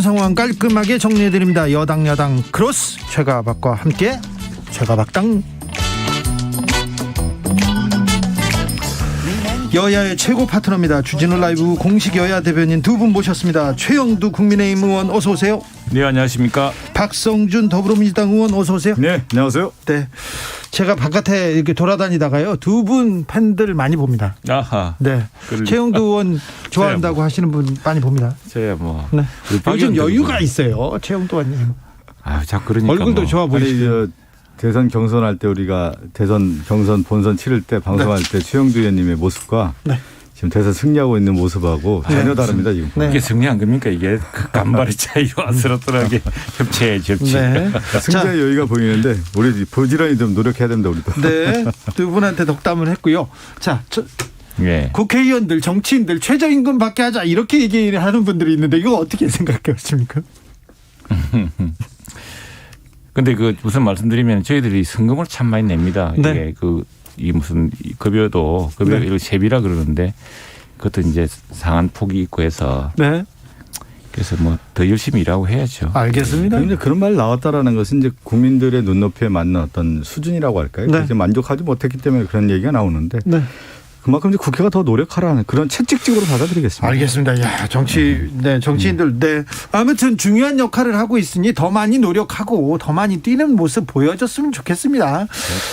상황 깔끔하게 정리해드립니다. 여당 크로스 최가박과 함께 최가박당. 여야의 최고 파트너입니다. 주진우 라이브 공식 여야 대변인 두 분 모셨습니다. 최영두 국민의힘 의원 어서 오세요. 네, 안녕하십니까. 박성준 더불어민주당 의원 어서 오세요. 네, 안녕하세요. 네, 제가 바깥에 이렇게 돌아다니다가요 두 분 팬들 많이 봅니다. 아하. 네, 최영두 의원 좋아한다고 하시는 분 많이 봅니다. 저야 뭐. 네. 요즘 여유가 있어요, 최영두 의원님. 아, 자꾸 그러니까 얼굴도 뭐. 좋아 보이시죠. 대선 경선할 때 우리가 대선 경선 본선 치를 때 방송할 때 최영두 의원님의 모습과 지금 대선 승리하고 있는 모습하고 전혀 다릅니다 지금. 이게 승리한 겁니까? 이게 그 간발의 차이로 아슬아슬하게 협치해. 네. 승자의 여유가 보이는데 우리 부지런히 좀 노력해야 됩니다 우리도. 네, 두 분한테 덕담을 했고요. 자, 네. 국회의원들, 정치인들 최저임금 받게 하자 이렇게 얘기하는 분들이 있는데 이거 어떻게 생각하십니까? 근데 그 무슨 말씀드리면 저희들이 성금을 참 많이 냅니다. 네. 이게 이 무슨 급여도 이걸 세비라 그러는데 그것도 이제 상한 폭이 있고 해서. 네. 그래서 뭐 더 열심히 일하고 해야죠. 알겠습니다. 그런데 그런 말 나왔다라는 것은 이제 국민들의 눈높이에 맞는 어떤 수준이라고 할까요? 네. 이제 만족하지 못했기 때문에 그런 얘기가 나오는데. 네. 그만큼 이제 국회가 더 노력하라는 그런 채찍질로 받아들이겠습니다. 알겠습니다. 야, 정치인들, 네. 아무튼 중요한 역할을 하고 있으니 더 많이 노력하고 더 많이 뛰는 모습 보여줬으면 좋겠습니다.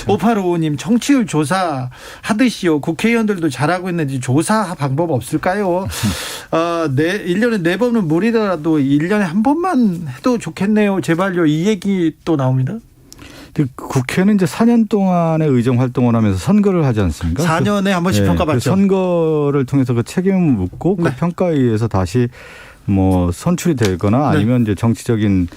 5855님, 청취율 조사 하듯이요. 국회의원들도 잘하고 있는지 조사 방법 없을까요? 1년에 4번은 무리더라도 1년에 한 번만 해도 좋겠네요. 제발요. 이 얘기 또 나옵니다. 국회는 이제 4년 동안의 의정 활동을 하면서 선거를 하지 않습니까? 4년에 한 번씩 평가받죠. 그 선거를 통해서 그 책임을 묻고 그 평가에 의해서 다시 뭐 선출이 되거나 아니면 이제 정치적인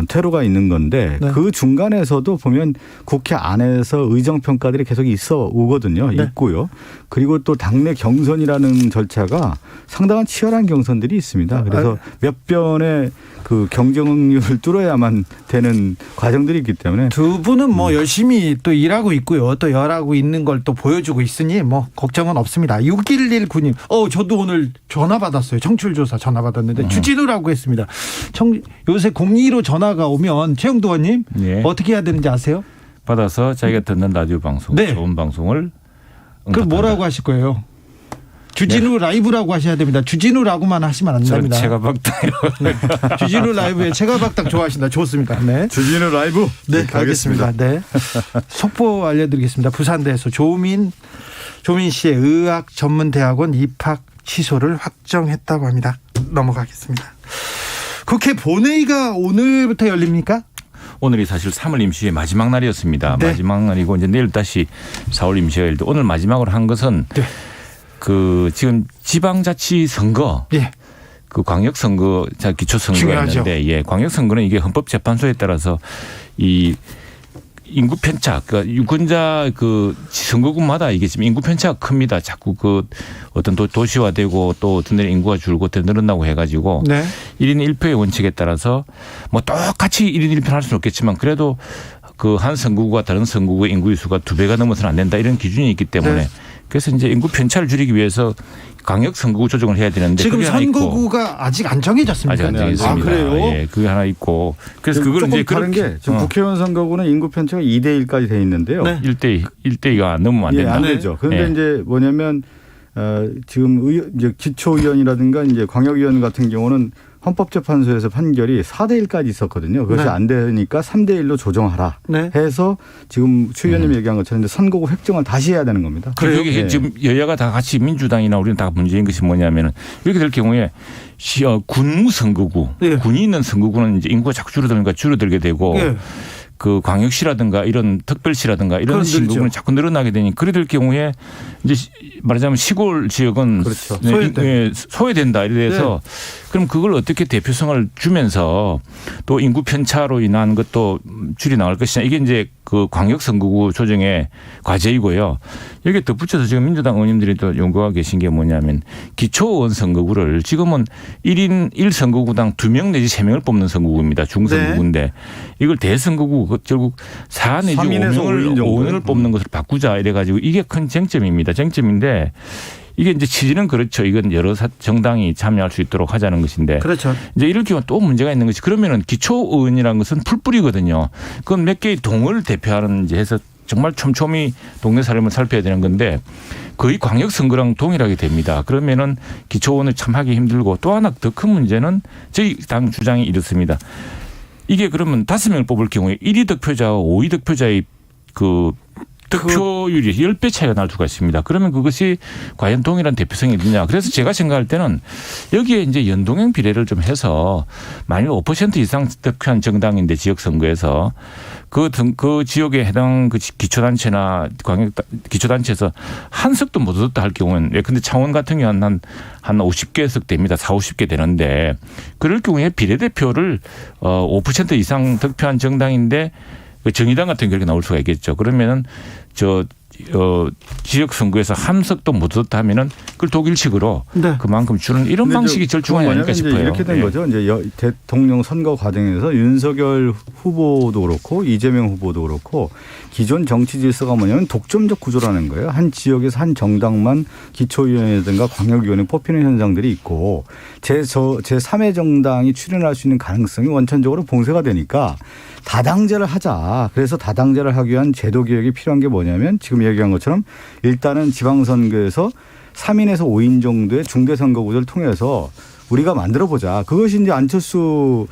퇴로가 있는 건데 그 중간에서도 보면 국회 안에서 의정 평가들이 계속 있어 오거든요. 있고요. 그리고 또 당내 경선이라는 절차가 상당한 치열한 경선들이 있습니다. 그래서 몇 번의 그 경쟁률을 뚫어야만 되는 과정들이 있기 때문에 두 분은 뭐 열심히 또 일하고 있고요. 또 열하고 있는 걸 또 보여주고 있으니 뭐 걱정은 없습니다. 6119님. 저도 오늘 전화 받았어요. 청취율 조사 전화 받았는데 주진우라고 했습니다. 요새 02로 전화가 오면 최영두 의원님 어떻게 해야 되는지 아세요? 받아서 자기가 듣는 라디오 방송, 좋은 방송을 그럼 뭐라고 하실 거예요? 주진우 라이브라고 하셔야 됩니다. 주진우라고만 하시면 안 됩니다. 최가박당. 주진우 라이브에 최가박당 좋아하신다. 좋습니다. 네. 주진우 라이브. 네, 알겠습니다. 네. 속보 알려드리겠습니다. 부산대에서 조민 씨의 의학전문대학원 입학 취소를 확정했다고 합니다. 넘어가겠습니다. 국회 본회의가 오늘부터 열립니까? 오늘이 사실 3월 임시의 마지막 날이었습니다. 마지막 날이고 이제 내일 다시 4월 임시가 열리고 오늘 마지막으로 한 것은 그 지금 지방자치 선거, 그 광역 선거, 기초 선거였는데, 광역 선거는 이게 헌법재판소에 따라서 이 인구 편차, 그러니까 유권자 그 선거구마다 이게 지금 인구 편차가 큽니다. 자꾸 그 어떤 도시화되고 또 어떤 데는 인구가 줄고 또 늘어나고 해가지고 1인 1표의 원칙에 따라서 뭐 똑같이 1인 1표를 할 수는 없겠지만 그래도 그 한 선거구와 다른 선거구의 인구의 수가 2배가 넘어서는 안 된다 이런 기준이 있기 때문에 그래서 이제 인구 편차를 줄이기 위해서 광역 선거구 조정을 해야 되는데 지금 선거구가 아직 안 정해졌습니다. 아직 안 정해졌습니다. 아, 그래요? 예, 그게 하나 있고 그래서 그걸 이제 다른 게 지금 국회의원 선거구는 인구 편차가 2대 1까지 돼 있는데요. 1대2가 넘으면 안 된다. 안 되죠. 그런데 이제 뭐냐면 지금 이제 기초의원이라든가 이제 광역의원 같은 경우는 헌법재판소에서 판결이 4대 1까지 있었거든요. 그것이 안 되니까 3대 1로 조정하라 해서 지금 추 의원님이 얘기한 것처럼 이제 선거구 획정을 다시 해야 되는 겁니다. 그래요? 이게 지금 여야가 다 같이 민주당이나 우리는 다 문제인 것이 뭐냐면 이렇게 될 경우에 군무 선거구, 군이 있는 선거구는 이제 인구가 자꾸 줄어들게 되고 그 광역시라든가 이런 특별시라든가 이런 신도구는 자꾸 늘어나게 되니 그래 될 경우에 이제 말하자면 시골 지역은 소외된다 이래서 그럼 그걸 어떻게 대표성을 주면서 또 인구 편차로 인한 것도 줄이 나올 것이냐 이게 이제 그 광역 선거구 조정의 과제이고요. 여기에 덧붙여서 지금 민주당 의원님들이 또 연구하고 계신 게 뭐냐면 기초의원 선거구를 지금은 1인 1선거구당 2명 내지 3명을 뽑는 선거구입니다. 중선거구인데 이걸 대선거구 결국 4 내지 5명을 뽑는 것을 바꾸자 이래가지고 이게 큰 쟁점입니다. 쟁점인데 이게 이제 취지는 그렇죠. 이건 여러 정당이 참여할 수 있도록 하자는 것인데. 그렇죠. 이제 이럴 경우 또 문제가 있는 것이 그러면은 기초의원이라는 것은 풀뿌리거든요. 그건 몇 개의 동을 대표하는 이제 해서 정말 촘촘히 동네 사람을 살펴야 되는 건데 거의 광역 선거랑 동일하게 됩니다. 그러면은 기초의원을 참 하기 힘들고 또 하나 더 큰 문제는 저희 당 주장이 이렇습니다. 이게 그러면 5명을 뽑을 경우에 1위 득표자와 5위 득표자의 그 득표율이 10배 차이가 날 수가 있습니다. 그러면 그것이 과연 동일한 대표성이 있느냐. 그래서 제가 생각할 때는 여기에 이제 연동형 비례를 좀 해서 만일 5% 이상 득표한 정당인데 지역선거에서 그 지역에 해당 그 기초단체나 기초단체에서 한 석도 못 얻었다 할 경우는 근데 창원 같은 경우는 한 50개 석 됩니다. 50개 되는데 그럴 경우에 비례대표를 5% 이상 득표한 정당인데 정의당 같은 결과 나올 수가 있겠죠. 그러면은 지역 선거에서 한 석도 못 얻었다 하면은 그걸 독일식으로 네. 그만큼 주는 이런 방식이 절충하지 않을까 싶어요. 이렇게 된 거죠. 이제 대통령 선거 과정에서 윤석열 후보도 그렇고 이재명 후보도 그렇고 기존 정치 질서가 뭐냐면 독점적 구조라는 거예요. 한 지역에서 한 정당만 기초위원회든가 광역위원회 뽑히는 현상들이 있고 제3의 정당이 출연할 수 있는 가능성이 원천적으로 봉쇄가 되니까 다당제를 하자. 그래서 다당제를 하기 위한 제도 개혁이 필요한 게 뭐냐면 지금 얘기한 것처럼 일단은 지방선거에서 3인에서 5인 정도의 중대선거구제를 통해서 우리가 만들어보자. 그것이 이제 안철수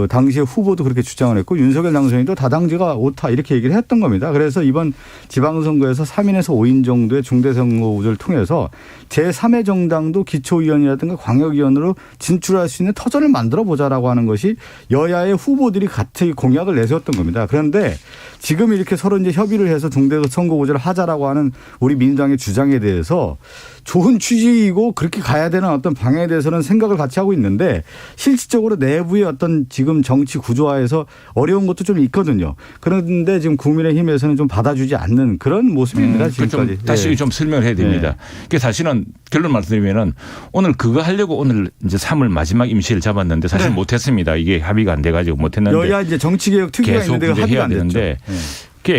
당시의 후보도 그렇게 주장을 했고 윤석열 당선인도 다당제가 옳다 이렇게 얘기를 했던 겁니다. 그래서 이번 지방선거에서 3인에서 5인 정도의 중대선거구제를 통해서 제3의 정당도 기초위원이라든가 광역위원으로 진출할 수 있는 터전을 만들어보자라고 하는 것이 여야의 후보들이 같이 공약을 내세웠던 겁니다. 그런데 지금 이렇게 서로 이제 협의를 해서 중대선거구제를 하자라고 하는 우리 민주당의 주장에 대해서 좋은 취지이고 그렇게 가야 되는 어떤 방향에 대해서는 생각을 같이 하고 있는데 실질적으로 내부의 어떤 지금 정치 구조화에서 어려운 것도 좀 있거든요. 그런데 지금 국민의힘에서는 좀 받아주지 않는 그런 모습입니다. 지금까지. 좀 다시 좀 설명을 해야 됩니다. 그게 사실은 결론 말씀드리면은 오늘 그거 하려고 오늘 이제 3월 마지막 임시를 잡았는데 사실 못했습니다. 이게 합의가 안 돼가지고 못했는데 여야 이제 정치개혁 특위가 있는데 합의가 안 되는데.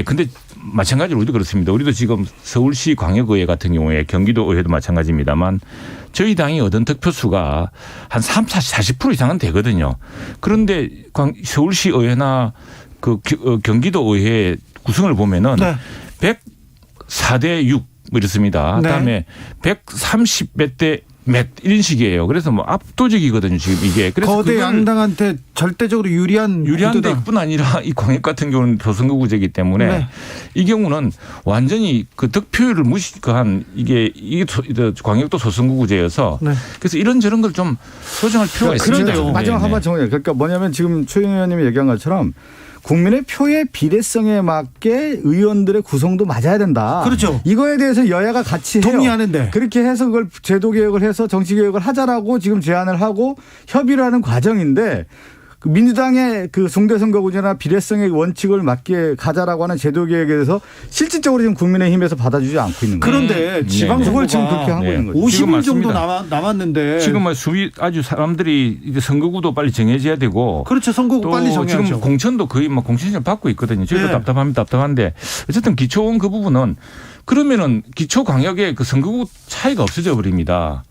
근데 마찬가지로 우리도 그렇습니다. 우리도 지금 서울시 광역의회 같은 경우에 경기도의회도 마찬가지입니다만 저희 당이 얻은 득표수가 한 40% 이상은 되거든요. 그런데 서울시 의회나 그 경기도의회 구성을 보면은 104대 6 이렇습니다. 그다음에 130몇 대 몇 이런 식이에요. 그래서 뭐 압도적이거든요. 지금 이게. 그래서 거대 양당한테 절대적으로 유리한 데뿐 아니라 이 광역 같은 경우는 소선거구제이기 때문에 이 경우는 완전히 그 득표율을 무시한 이게 광역도 소선거구제여서 그래서 이런저런 걸 좀 소정할 필요가 있습니다. 마지막 한번 정해요. 그러니까 뭐냐면 지금 최 의원님이 얘기한 것처럼 국민의 표의 비례성에 맞게 의원들의 구성도 맞아야 된다. 그렇죠. 이거에 대해서 여야가 같이 해요. 동의하는데. 그렇게 해서 그걸 제도 개혁을 해서 정치 개혁을 하자라고 지금 제안을 하고 협의를 하는 과정인데 그 민주당의 그 중대선거구제나 비례성의 원칙을 맞게 가자라고 하는 제도 개혁에 대해서 실질적으로 지금 국민의힘에서 받아주지 않고 있는 거예요. 그런데 지방선거를 지금 그렇게 하고 있는 거죠. 50일 정도 남았는데 지금 아주 사람들이 이제 선거구도 빨리 정해져야 되고 그렇죠. 선거구 빨리 정해야죠. 지금 공천도 거의 뭐 공천을 받고 있거든요. 저희도 답답한데 어쨌든 기초원 그 부분은 그러면은 기초 광역의 그 선거구 차이가 없어져 버립니다.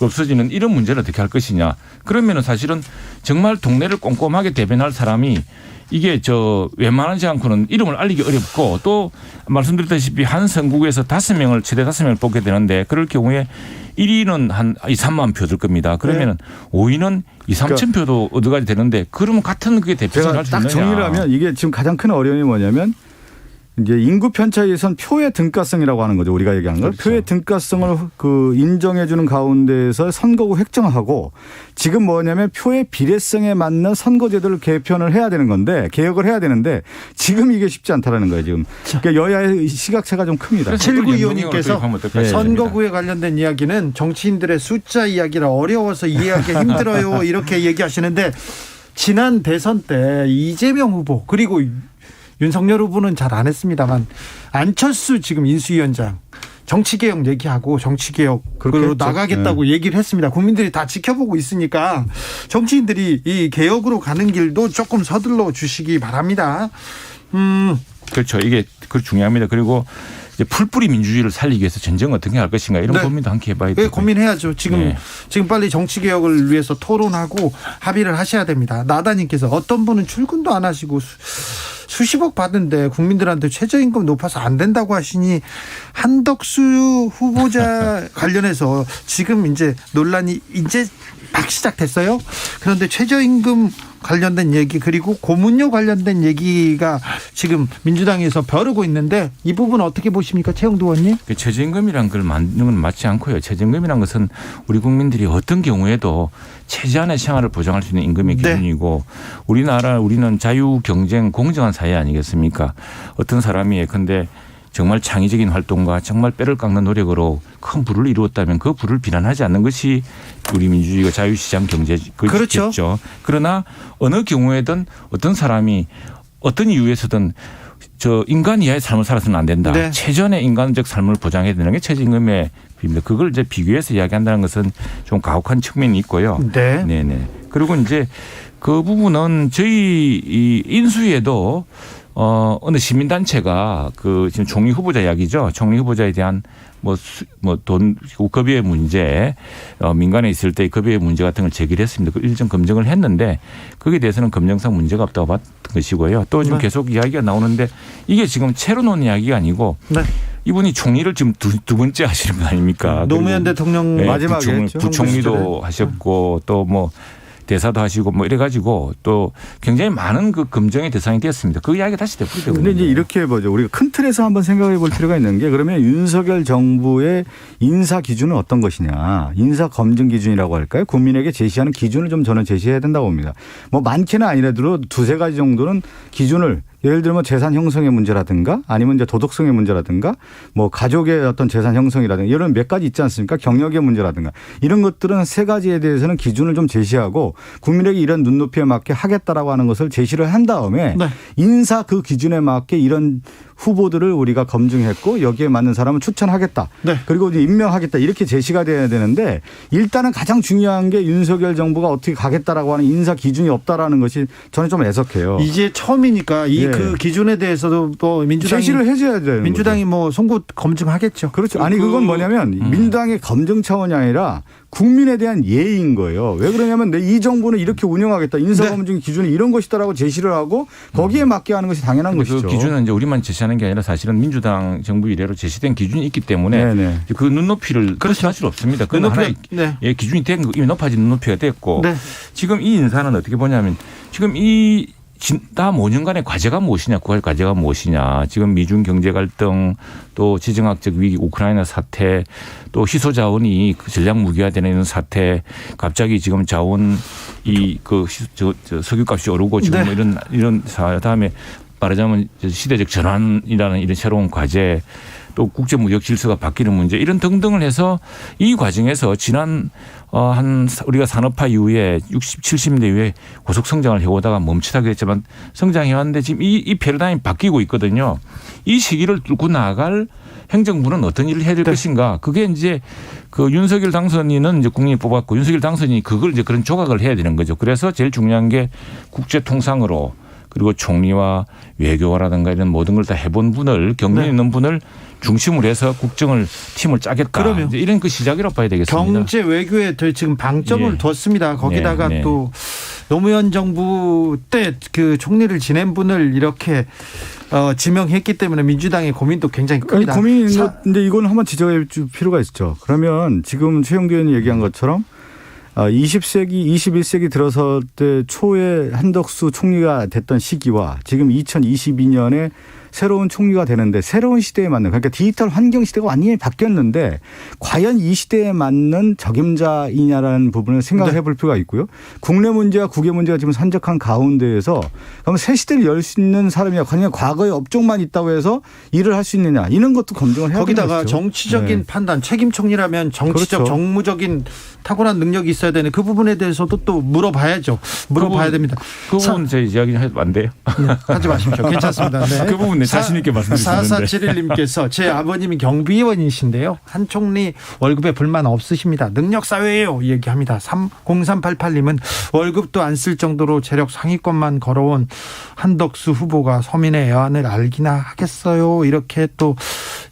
없어지는 이런 문제를 어떻게 할 것이냐. 그러면은 사실은 정말 동네를 꼼꼼하게 대변할 사람이 이게 웬만하지 않고는 이름을 알리기 어렵고 또 말씀드렸다시피 한 선거구에서 5명을 최대 5명을 뽑게 되는데 그럴 경우에 1위는 한 2, 3만 표 될 겁니다. 그러면은 5위는 2, 3천 표도 얻어가야 되는데 그러면 같은 그게 대표성을 할 수 있느냐. 딱 정리를 하면 이게 지금 가장 큰 어려움이 뭐냐면 이제 인구 편차에선 표의 등가성이라고 하는 거죠. 우리가 얘기하는 걸. 그렇죠. 표의 등가성을 그 인정해 주는 가운데에서 선거구 획정하고 지금 뭐냐면 표의 비례성에 맞는 선거제도를 개편을 해야 되는 건데 개혁을 해야 되는데 지금 이게 쉽지 않다라는 거예요. 지금. 그러니까 여야의 시각차가 좀 큽니다. 79 의원님께서 선거구에 관련된 이야기는 정치인들의 숫자 이야기라 어려워서 이해하기 힘들어요. 이렇게 얘기하시는데 지난 대선 때 이재명 후보 그리고 윤석열 후보는 잘 안 했습니다만 안철수 지금 인수위원장 정치개혁 얘기하고 정치개혁으로 나가겠다고 얘기를 했습니다. 국민들이 다 지켜보고 있으니까 정치인들이 이 개혁으로 가는 길도 조금 서둘러 주시기 바랍니다. 그렇죠. 이게 중요합니다. 그리고 이제 풀뿌리 민주주의를 살리기 위해서 전쟁 어떻게 할 것인가 이런 네. 고민도 함께 해봐야 돼요. 네, 고민해야죠. 지금 빨리 정치 개혁을 위해서 토론하고 합의를 하셔야 됩니다. 나다님께서 어떤 분은 출근도 안 하시고 수십억 받은데 국민들한테 최저임금 높아서 안 된다고 하시니 한덕수 후보자 관련해서 지금 이제 논란이 이제 막 시작됐어요. 그런데 최저임금 관련된 얘기 그리고 고문료 관련된 얘기가 지금 민주당에서 벼르고 있는데 이 부분 어떻게 보십니까, 최영두 의원님? 최저임금이란 걸 만드는 건 맞지 않고요. 최저임금이란 것은 우리 국민들이 어떤 경우에도 최저한의 생활을 보장할 수 있는 임금의 기준이고 우리는 자유 경쟁 공정한 사회 아니겠습니까? 어떤 사람이 예컨대 정말 창의적인 활동과 정말 뼈를 깎는 노력으로 큰 부를 이루었다면 그 부를 비난하지 않는 것이 우리 민주주의가 자유시장 경제겠죠. 그렇죠. 그러나 어느 경우에든 어떤 사람이 어떤 이유에서든 저 인간 이하의 삶을 살아서는 안 된다. 네. 최전의 인간적 삶을 보장해야 되는 게 최저임금의 비입니다. 그걸 이제 비교해서 이야기한다는 것은 좀 가혹한 측면이 있고요. 네. 네네. 그리고 이제 그 부분은 저희 이 인수위에도 어느 시민단체가 그 지금 총리 후보자 이야기죠. 총리 후보자에 대한 돈 급여의 문제, 민간에 있을 때 급여의 문제 같은 걸 제기를 했습니다. 그 일정 검증을 했는데 거기에 대해서는 검증상 문제가 없다고 봤던 것이고요. 또 지금 계속 이야기가 나오는데 이게 지금 채로 놓은 이야기가 아니고 이분이 총리를 지금 두 번째 하시는 거 아닙니까? 노무현 대통령 마지막에 부총리도 하셨고 또 뭐 대사도 하시고 뭐 이래가지고 또 굉장히 많은 그 검증의 대상이 되었습니다. 그 이야기가 다시 되풀이되고. 그런데 이제 이렇게 보죠. 우리가 큰 틀에서 한번 생각해 볼 필요가 있는 게 그러면 윤석열 정부의 인사 기준은 어떤 것이냐. 인사 검증 기준이라고 할까요? 국민에게 제시하는 기준을 좀 저는 제시해야 된다고 봅니다. 뭐 많게는 아니라도 두세 가지 정도는 기준을 예를 들면 재산 형성의 문제라든가 아니면 이제 도덕성의 문제라든가 뭐 가족의 어떤 재산 형성이라든가 이런 몇 가지 있지 않습니까? 경력의 문제라든가 이런 것들은 세 가지에 대해서는 기준을 좀 제시하고 국민에게 이런 눈높이에 맞게 하겠다라고 하는 것을 제시를 한 다음에 인사 그 기준에 맞게 이런 후보들을 우리가 검증했고 여기에 맞는 사람은 추천하겠다. 그리고 이제 임명하겠다. 이렇게 제시가 돼야 되는데 일단은 가장 중요한 게 윤석열 정부가 어떻게 가겠다라고 하는 인사 기준이 없다라는 것이 저는 좀 애석해요. 이제 처음이니까 그 기준에 대해서도 또 민주당이 제시를 해줘야 돼요. 민주당이 뭐 송곳 검증하겠죠. 그렇죠. 아니 그건 뭐냐면 민주당의 검증 차원이 아니라 국민에 대한 예의인 거예요. 왜 그러냐면 이 정부는 이렇게 운영하겠다. 인사검증 기준이 이런 것이다라고 제시를 하고 거기에 맞게 하는 것이 당연한 것이죠. 그 기준은 이제 우리만 제시하는 게 아니라 사실은 민주당 정부 이래로 제시된 기준이 있기 때문에 그 눈높이를 그렇할 수 없습니다. 그 하나의 기준이 된 거, 이미 높아진 눈높이가 됐고 지금 이 인사는 어떻게 보냐면 지금 다 5년간의 과제가 무엇이냐, 구할 과제가 무엇이냐. 지금 미중 경제 갈등, 또 지정학적 위기, 우크라이나 사태, 또 희소 자원이 전략 무기화되는 사태, 갑자기 지금 자원 석유값이 오르고 지금 뭐 이런 다음에 말하자면 시대적 전환이라는 이런 새로운 과제, 또 국제 무역 질서가 바뀌는 문제 이런 등등을 해서 이 과정에서 지난 우리가 산업화 이후에 60, 70년대 이후에 고속 성장을 해오다가 멈칫하게 됐지만 성장해왔는데 지금 이 패러다임이 바뀌고 있거든요. 이 시기를 뚫고 나아갈 행정부는 어떤 일을 해야 될 것인가. 그게 이제 그 윤석열 당선인은 이제 국민이 뽑았고 윤석열 당선인이 그걸 이제 그런 조각을 해야 되는 거죠. 그래서 제일 중요한 게 국제 통상으로 그리고 총리와 외교라든가 이런 모든 걸 다 해본 분을 경륜 있는 분을 중심으로 해서 국정을 팀을 짜겠다. 그러면 이제 이런 그 시작이라고 봐야 되겠습니다. 경제 외교에 지금 방점을 뒀습니다. 거기다가 또 노무현 정부 때 그 총리를 지낸 분을 이렇게 지명했기 때문에 민주당의 고민도 굉장히 큽니다. 고민인데 이건 한번 지적해 줄 필요가 있죠. 그러면 지금 최영두 의원이 얘기한 것처럼 20세기, 21세기 들어설 때 초에 한덕수 총리가 됐던 시기와 지금 2022년에 새로운 총리가 되는데 새로운 시대에 맞는 그러니까 디지털 환경 시대가 완전히 바뀌었는데 과연 이 시대에 맞는 적임자이냐라는 부분을 생각해 볼 필요가 있고요. 국내 문제와 국외 문제가 지금 산적한 가운데에서 그럼 새 시대를 열 수 있는 사람이야. 그냥 과거의 업종만 있다고 해서 일을 할 수 있느냐 이런 것도 검증을 해야 되는 거죠. 거기다가 정치적인 판단 책임 총리라면 정치적 정무적인 탁월한 능력이 있어야 되는 그 부분에 대해서도 또 물어봐야죠. 물어봐야 됩니다. 그 부분 제 이야기 해도 안 돼요? 하지 마십시오. 괜찮습니다. 그 부분 자신 있게 말씀드리시는데. 4471님께서 제 아버님이 경비원이신데요. 한 총리 월급에 불만 없으십니다. 능력사회예요. 얘기합니다. 0388님은 월급도 안 쓸 정도로 재력 상위권만 걸어온 한덕수 후보가 서민의 애환을 알기나 하겠어요. 이렇게 또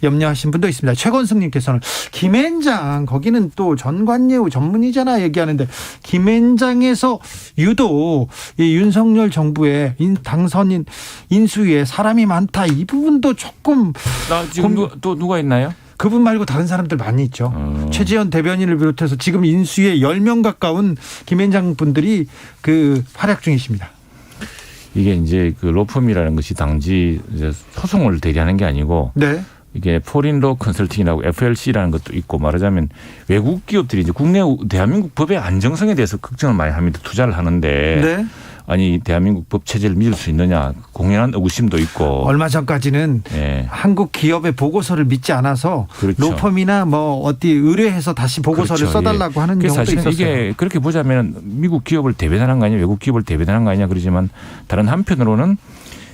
염려하신 분도 있습니다. 최건승님께서는 김앤장 거기는 또 전관예우 전문이잖아 얘기하는데 김앤장에서 유독 이 윤석열 정부의 당선인 인수위에 사람이 많다 이 부분도 조금 지금 또 누가 있나요? 그분 말고 다른 사람들 많이 있죠. 최지현 대변인을 비롯해서 지금 인수위에 10명 가까운 김앤장 분들이 그 활약 중이십니다. 이게 이제 그 로펌이라는 것이 단지 이제 소송을 대리하는 게 아니고 네. 이게 포린로 컨설팅이라고 FLC라는 것도 있고 말하자면 외국 기업들이 이제 국내 대한민국 법의 안정성에 대해서 걱정을 많이 합니다. 투자를 하는데. 네. 아니 대한민국 법 체제를 믿을 수 있느냐 공연한 의구심도 있고 얼마 전까지는 한국 기업의 보고서를 믿지 않아서 그렇죠. 로펌이나 뭐 어디 의뢰해서 다시 보고서를 그렇죠. 써달라고 하는 경우도 사실은 있었어요. 이게 그렇게 보자면 미국 기업을 대변하는 거 아니냐 외국 기업을 대변하는 거 아니냐 그러지만 다른 한편으로는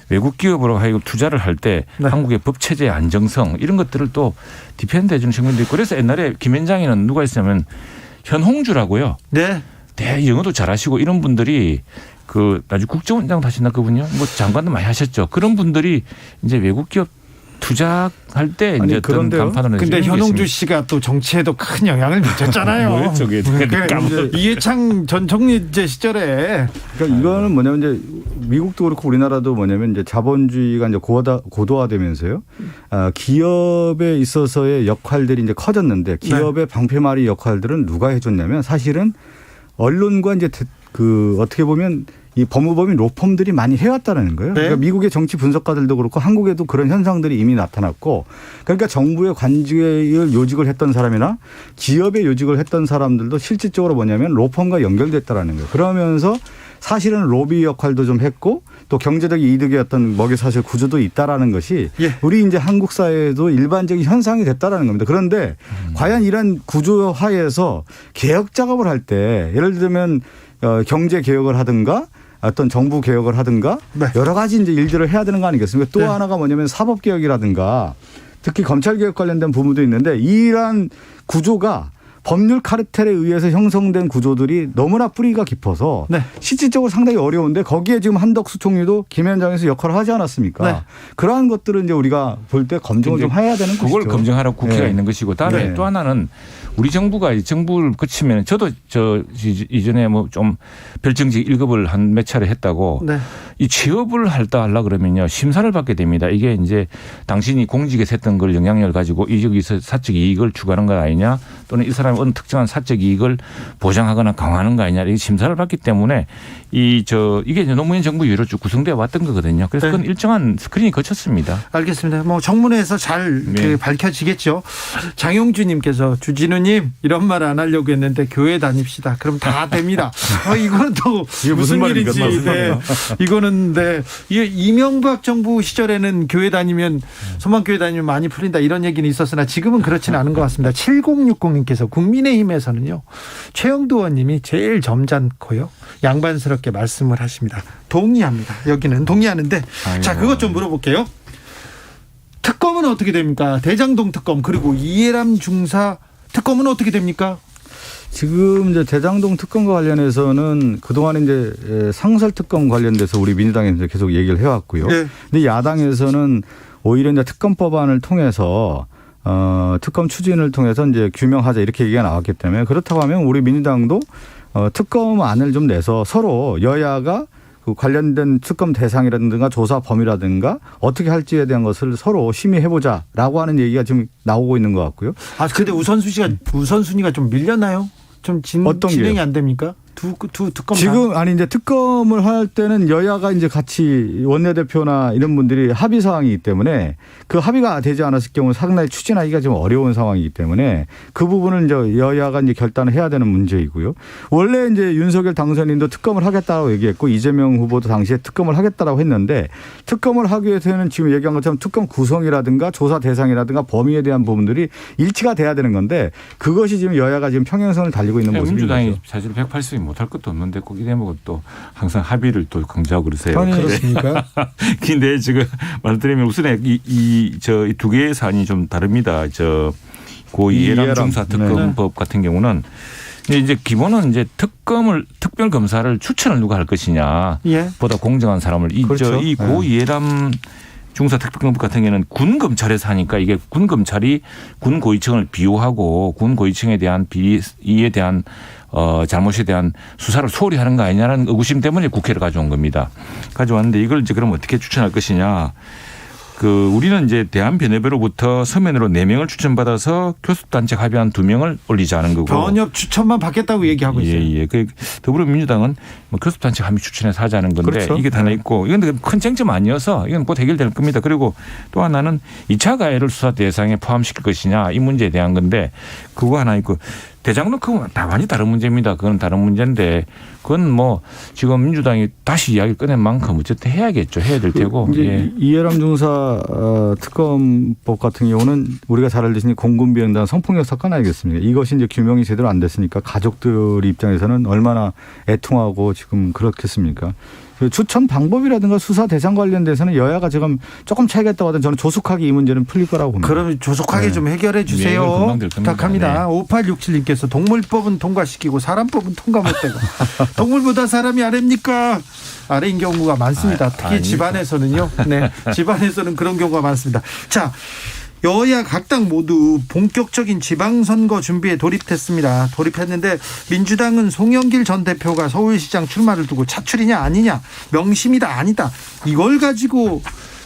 외국 기업으로 하여금 투자를 할 때 네. 한국의 법 체제의 안정성 이런 것들을 또 디펜드 해주는 측면도 있고 그래서 옛날에 김앤장에는 누가 있었냐면 현홍주라고요. 네. 영어도 잘하시고 이런 분들이 그 나중에 국정원장 하셨나 그분요? 뭐 장관도 많이 하셨죠. 그런 분들이 이제 외국 기업 투자할 때 이제 어떤 간판을 근데 현홍주 씨가 또 정치에도 큰 영향을 미쳤잖아요. 뭐였죠, 그게? 이해창 전 총리제 시절에. 그러니까 이거는 뭐냐면 이제 미국도 그렇고 우리나라도 뭐냐면 이제 자본주의가 이제 고도화되면서요. 기업에 있어서의 역할들이 이제 커졌는데 기업의 방패마리 역할들은 누가 해줬냐면 사실은 언론과 이제 그 어떻게 보면 이 법무법인 로펌들이 많이 해왔다는 거예요. 네. 그러니까 미국의 정치 분석가들도 그렇고 한국에도 그런 현상들이 이미 나타났고 그러니까 정부의 관직을 요직을 했던 사람이나 기업의 요직을 했던 사람들도 실질적으로 뭐냐면 로펌과 연결됐다라는 거예요. 그러면서 사실은 로비 역할도 좀 했고 또 경제적 이득의 어떤 먹이사슬 구조도 있다라는 것이 우리 이제 한국 사회에도 일반적인 현상이 됐다라는 겁니다. 그런데 과연 이런 구조 하에서 개혁 작업을 할 때 예를 들면 경제 개혁을 하든가 어떤 정부 개혁을 하든가 여러 가지 이제 일들을 해야 되는 거 아니겠습니까? 또 하나가 뭐냐면 사법 개혁이라든가 특히 검찰 개혁 관련된 부분도 있는데 이러한 구조가 법률 카르텔에 의해서 형성된 구조들이 너무나 뿌리가 깊어서 실질적으로 상당히 어려운데 거기에 지금 한덕수 총리도 김앤장에서 역할을 하지 않았습니까? 그러한 것들은 이제 우리가 볼 때 검증을 좀 해야 되는 것이죠. 그걸 검증하라고 국회가 있는 것이고 다음에 또 하나는 우리 정부가 정부를 거치면 저도 이전에 뭐 좀 별정직 1급을 한 몇 차례 했다고 이 취업을 하려 그러면요 심사를 받게 됩니다. 이게 이제 당신이 공직에서 했던 걸 영향력을 가지고 여기서 사적 이익을 추구하는 거 아니냐 또는 이 사람이 어느 특정한 사적 이익을 보장하거나 강화하는 거 아니냐 이게 심사를 받기 때문에 이게 이제 노무현 정부 이후로 쭉 구성되어 왔던 거거든요. 그래서 그건 일정한 스크린이 거쳤습니다. 알겠습니다. 뭐 정문에서 잘 밝혀지겠죠. 장용주님께서 주진우님 이런 말 안 하려고 했는데 교회 다닙시다. 그럼 다 됩니다. 이거는 또 무슨 일인지. 이거는 이명박 정부 시절에는 교회 다니면 소망교회 다니면 많이 풀린다 이런 얘기는 있었으나 지금은 그렇지는 않은 것 같습니다. 7060님께서 국민의힘에서는요 최영두 의원님이 제일 점잖고요 양반스럽게 말씀을 하십니다. 동의합니다. 여기는 동의하는데 자 그것 좀 물어볼게요. 특검은 어떻게 됩니까? 대장동 특검 그리고 이해람 중사 특검은 어떻게 됩니까? 지금 이제 대장동 특검과 관련해서는 그동안 이제 상설 특검 관련돼서 우리 민주당에서 계속 얘기를 해왔고요. 근데 야당에서는 오히려 이제 특검 법안을 통해서 특검 추진을 통해서 이제 규명하자 이렇게 얘기가 나왔기 때문에 그렇다고 하면 우리 민주당도 특검안을 좀 내서 서로 여야가 그 관련된 특검 대상이라든가 조사 범위라든가 어떻게 할지에 대한 것을 서로 심의해보자라고 하는 얘기가 지금 나오고 있는 것 같고요. 근데 우선순위가 좀 밀렸나요? 좀 진행이 안 됩니까? 두 특검 지금 이제 특검을 할 때는 여야가 이제 같이 원내대표나 이런 분들이 합의 사항이기 때문에 그 합의가 되지 않았을 경우 상당히 추진하기가 좀 어려운 상황이기 때문에 그 부분은 이제 여야가 이제 결단을 해야 되는 문제이고요. 원래 이제 윤석열 당선인도 특검을 하겠다라고 얘기했고 이재명 후보도 당시에 특검을 하겠다라고 했는데 특검을 하기 위해서는 지금 얘기한 것처럼 특검 구성이라든가 조사 대상이라든가 범위에 대한 부분들이 일치가 돼야 되는 건데 그것이 지금 여야가 지금 평행선을 달리고 있는 모습인 거죠. 민주당이 사실 180이 못할 것도 없는데 꼭 이 대목은 또 항상 합의를 또 강조하고 그러세요. 그렇습니까? 근데 지금 말드리면 우선 이 두 개의 사안이 좀 다릅니다. 고 이해람 중사 특검법 같은 경우는 이제 기본은 이제 특별 검사를 추천을 누가 할 것이냐 보다 공정한 사람을 이 고 이해람 중사특별법 같은 경우는 군 검찰에서 하니까 이게 군 검찰이 군 고위층을 비호하고 군 고위층에 대한 비리에 대한 잘못에 대한 수사를 소홀히 하는 거 아니냐는 의구심 때문에 국회를 가져온 겁니다. 가져왔는데 이걸 이제 그럼 어떻게 추천할 것이냐. 우리는 이제 대한변협회로부터 서면으로 4명을 추천받아서 교섭단체 합의한 2명을 올리자는 거고. 변협 추천만 받겠다고 얘기하고 있어요. 예. 더불어민주당은 뭐 교섭단체 합의 추천해서 하자는 건데 그렇죠. 이게 하나 있고 이건 큰 쟁점 아니어서 이건 곧 해결될 겁니다. 그리고 또 하나는 2차 가해를 수사 대상에 포함시킬 것이냐 이 문제에 대한 건데 그거 하나 있고 대장동 그건 다 많이 다른 문제입니다. 그건 다른 문제인데 그건 뭐 지금 민주당이 다시 이야기를 꺼낸 만큼 어쨌든 해야겠죠. 해야 될 테고. 이제 이해람 중사 특검법 같은 경우는 우리가 잘 알듯이 공군비연단 성폭력 사건 아니겠습니까? 이것이 이제 규명이 제대로 안 됐으니까 가족들 입장에서는 얼마나 애통하고 지금 그렇겠습니까? 추천 방법이라든가 수사 대상 관련돼서는 여야가 지금 조금 차이가 있다고 하더라도 저는 조속하게 이 문제는 풀릴 거라고 봅니다. 그럼 조속하게 좀 해결해 주세요. 부탁합니다. 5867님께서 동물법은 통과시키고 사람법은 통과 못되고 동물보다 사람이 아래입니까? 아래인 경우가 많습니다. 특히 집안에서는요. 네, 집안에서는 그런 경우가 많습니다. 자. 여야 각 당 모두 본격적인 지방선거 준비에 돌입했는데 민주당은 송영길 전 대표가 서울시장 출마를 두고 차출이냐 아니냐 명심이다 아니다 이걸 가지고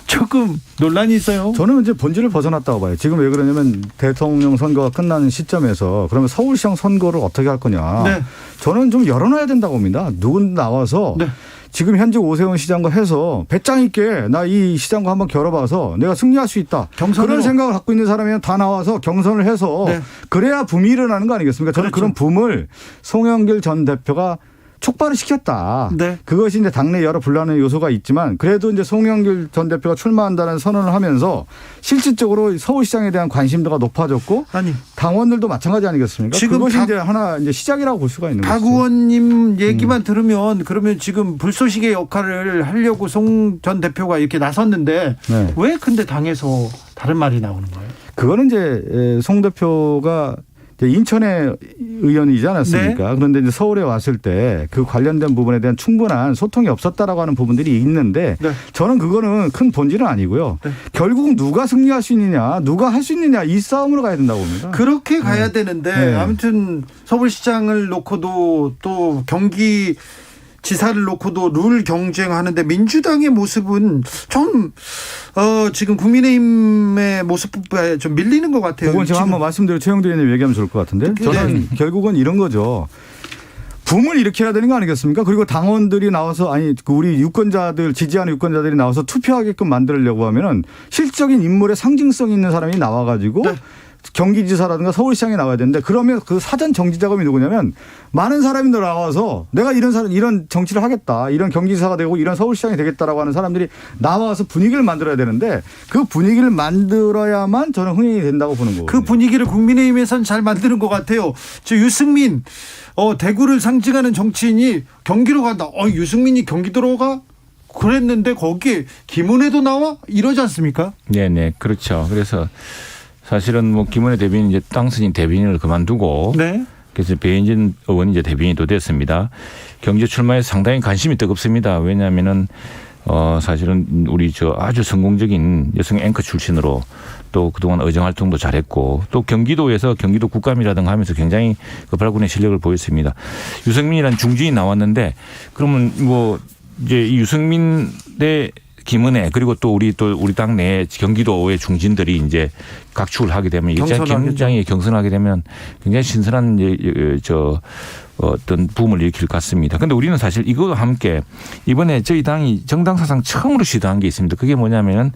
조금 논란이 있어요. 저는 이제 본질을 벗어났다고 봐요. 지금 왜 그러냐면 대통령 선거가 끝나는 시점에서 그러면 서울시장 선거를 어떻게 할 거냐. 네. 저는 좀 열어놔야 된다고 봅니다. 누군 나와서 네. 지금 현재 오세훈 시장과 해서 배짱 있게 나 이 시장과 한번 겨뤄봐서 내가 승리할 수 있다. 그런 생각을 갖고 있는 사람이 다 나와서 경선을 해서 네. 그래야 붐이 일어나는 거 아니겠습니까? 저는 그렇죠. 그런 붐을 송영길 전 대표가 촉발을 시켰다. 네. 그것이 이제 당내 여러 분란의 요소가 있지만 그래도 이제 송영길 전 대표가 출마한다는 선언을 하면서 실질적으로 서울시장에 대한 관심도가 높아졌고 당원들도 마찬가지 아니겠습니까? 지금 그것이 이제 하나 이제 시작이라고 볼 수가 있는 거죠. 박 의원님 얘기만 들으면 그러면 지금 불쏘시개 역할을 하려고 송 전 대표가 이렇게 나섰는데 네. 왜 근데 당에서 다른 말이 나오는 거예요? 그거는 이제 송 대표가 인천의 의원이지 않았습니까? 네. 그런데 이제 서울에 왔을 때 그 관련된 부분에 대한 충분한 소통이 없었다라고 하는 부분들이 있는데 네. 저는 그거는 큰 본질은 아니고요. 네. 결국 누가 승리할 수 있느냐, 누가 할 수 있느냐 이 싸움으로 가야 된다고 봅니다. 그렇게 가야 되는데 아무튼 서울시장을 놓고도 또 경기 지사를 놓고도 룰 경쟁하는데 민주당의 모습은 좀 지금 국민의힘의 모습에 좀 밀리는 것 같아요. 그건 제가 한번 말씀드려 최영두 의원님 얘기하면 좋을 것 같은데 저는 결국은 이런 거죠. 붐을 일으켜야 되는 거 아니겠습니까? 그리고 당원들이 나와서 우리 유권자들 지지하는 유권자들이 나와서 투표하게끔 만들려고 하면은 실질적인 인물의 상징성 있는 사람이 나와가지고 네. 경기지사라든가 서울시장에 나와야 되는데 그러면 그 사전 정지 작업이 누구냐면 많은 사람이 나와서 내가 이런 정치를 하겠다. 이런 경기지사가 되고 이런 서울시장이 되겠다라고 하는 사람들이 나와서 분위기를 만들어야 되는데 그 분위기를 만들어야만 저는 흥행이 된다고 보는 거거든요. 그 분위기를 국민의힘에서는 잘 만드는 것 같아요. 저 유승민 대구를 상징하는 정치인이 경기로 간다. 유승민이 경기도로 가? 그랬는데 거기에 김은혜도 나와? 이러지 않습니까? 네네 그렇죠. 그래서 사실은 뭐 김은혜 대변인 이제 당선인 대변인을 그만두고 네. 그래서 배현진 의원이 이제 대변인이 또 됐습니다. 경제 출마에 상당히 관심이 뜨겁습니다. 왜냐하면은 사실은 우리 아주 성공적인 여성 앵커 출신으로 또 그동안 의정 활동도 잘했고 또 경기도에서 경기도 국감이라든가 하면서 굉장히 그 발군의 실력을 보였습니다. 유승민이라는 중진이 나왔는데 그러면 뭐 이제 이 유승민 대 김은혜 그리고 또 우리 당내 경기도의 중진들이 이제 각축을 하게 되면 굉장히 경선하게 되면 굉장히 신선한 어떤 붐을 일으킬 것 같습니다. 그런데 우리는 사실 이거와 함께 이번에 저희 당이 정당 사상 처음으로 시도한 게 있습니다. 그게 뭐냐면은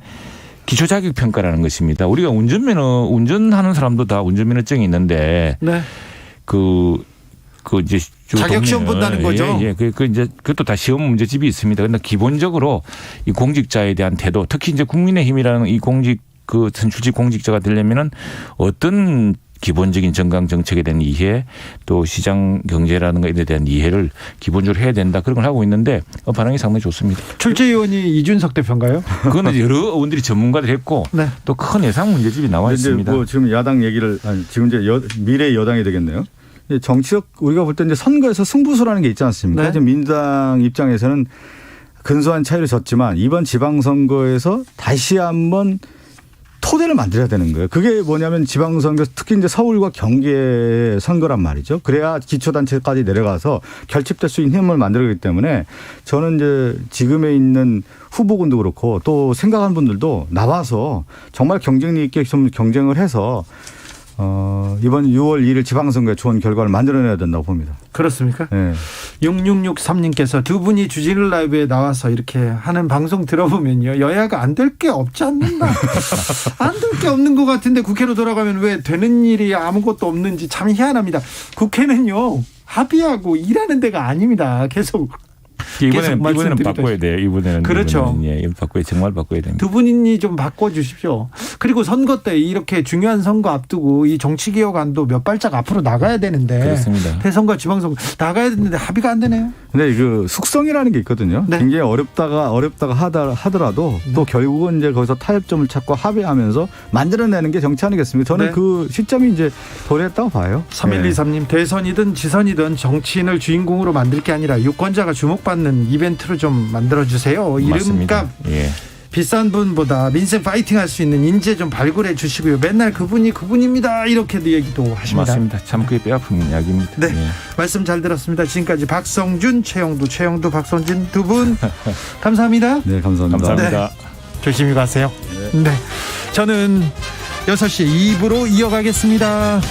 기초자격평가라는 것입니다. 우리가 운전하는 사람도 다 운전면허증이 있는데 네. 이제 자격 시험 본다는 거죠. 예. 이제 그것도 다 시험 문제집이 있습니다. 그런데 기본적으로 이 공직자에 대한 태도, 특히 이제 국민의힘이라는 이 선출직 공직자가 되려면은 어떤 기본적인 정강 정책에 대한 이해, 또 시장 경제라든가 이에 대한 이해를 기본적으로 해야 된다. 그런 걸 하고 있는데 반응이 상당히 좋습니다. 출제 의원이 이준석 대표인가요? 그거는 여러 의원들이 전문가들이 했고 네. 또 큰 예상 문제집이 나와 있습니다. 뭐 지금 야당 얘기를 지금 이제 미래 여당이 되겠네요. 정치적 우리가 볼 때 이제 선거에서 승부수라는 게 있지 않습니까? 네. 민주당 입장에서는 근소한 차이로 졌지만 이번 지방선거에서 다시 한번 토대를 만들어야 되는 거예요. 그게 뭐냐면 지방선거 특히 이제 서울과 경기의 선거란 말이죠. 그래야 기초단체까지 내려가서 결집될 수 있는 힘을 만들기 때문에 저는 이제 지금에 있는 후보군도 그렇고 또 생각하는 분들도 나와서 정말 경쟁력 있게 좀 경쟁을 해서 이번 6월 2일 지방선거에 좋은 결과를 만들어내야 된다고 봅니다. 그렇습니까? 네. 6663님께서 두 분이 주진우 라이브에 나와서 이렇게 하는 방송 들어보면요. 여야가 안 될 게 없지 않는다. 안 될 게 없는 것 같은데 국회로 돌아가면 왜 되는 일이 아무것도 없는지 참 희한합니다. 국회는요. 합의하고 일하는 데가 아닙니다. 계속 이번에는 바꿔야 돼요. 이번에는. 그렇죠. 예, 정말 바꿔야 됩니다. 두 분이 좀 바꿔주십시오. 그리고 선거 때 이렇게 중요한 선거 앞두고 이 정치개혁안도 몇 발짝 앞으로 나가야 되는데. 그렇습니다. 대선과 지방선거 나가야 되는데 합의가 안 되네요. 근데 그 숙성이라는 게 있거든요. 네. 굉장히 어렵다가 하더라도 또 결국은 이제 거기서 타협점을 찾고 합의하면서 만들어내는 게 정치 아니겠습니까? 저는 네. 그 시점이 이제 도래했다고 봐요. 3123님 대선이든 지선이든 정치인을 주인공으로 만들 게 아니라 유권자가 주목받는 이벤트로 좀 만들어주세요. 이름값 예. 비싼 분보다 민생 파이팅 할 수 있는 인재 좀 발굴해 주시고요. 맨날 그분입니다. 이렇게도 얘기도 하십니다. 맞습니다. 참 그게 뼈아픈 이야기입니다. 네, 예. 말씀 잘 들었습니다. 지금까지 박성준, 최영두, 박성진 두 분 감사합니다. 네, 감사합니다. 감사합니다. 조심히 가세요. 네, 저는 6시 2부로 이어가겠습니다.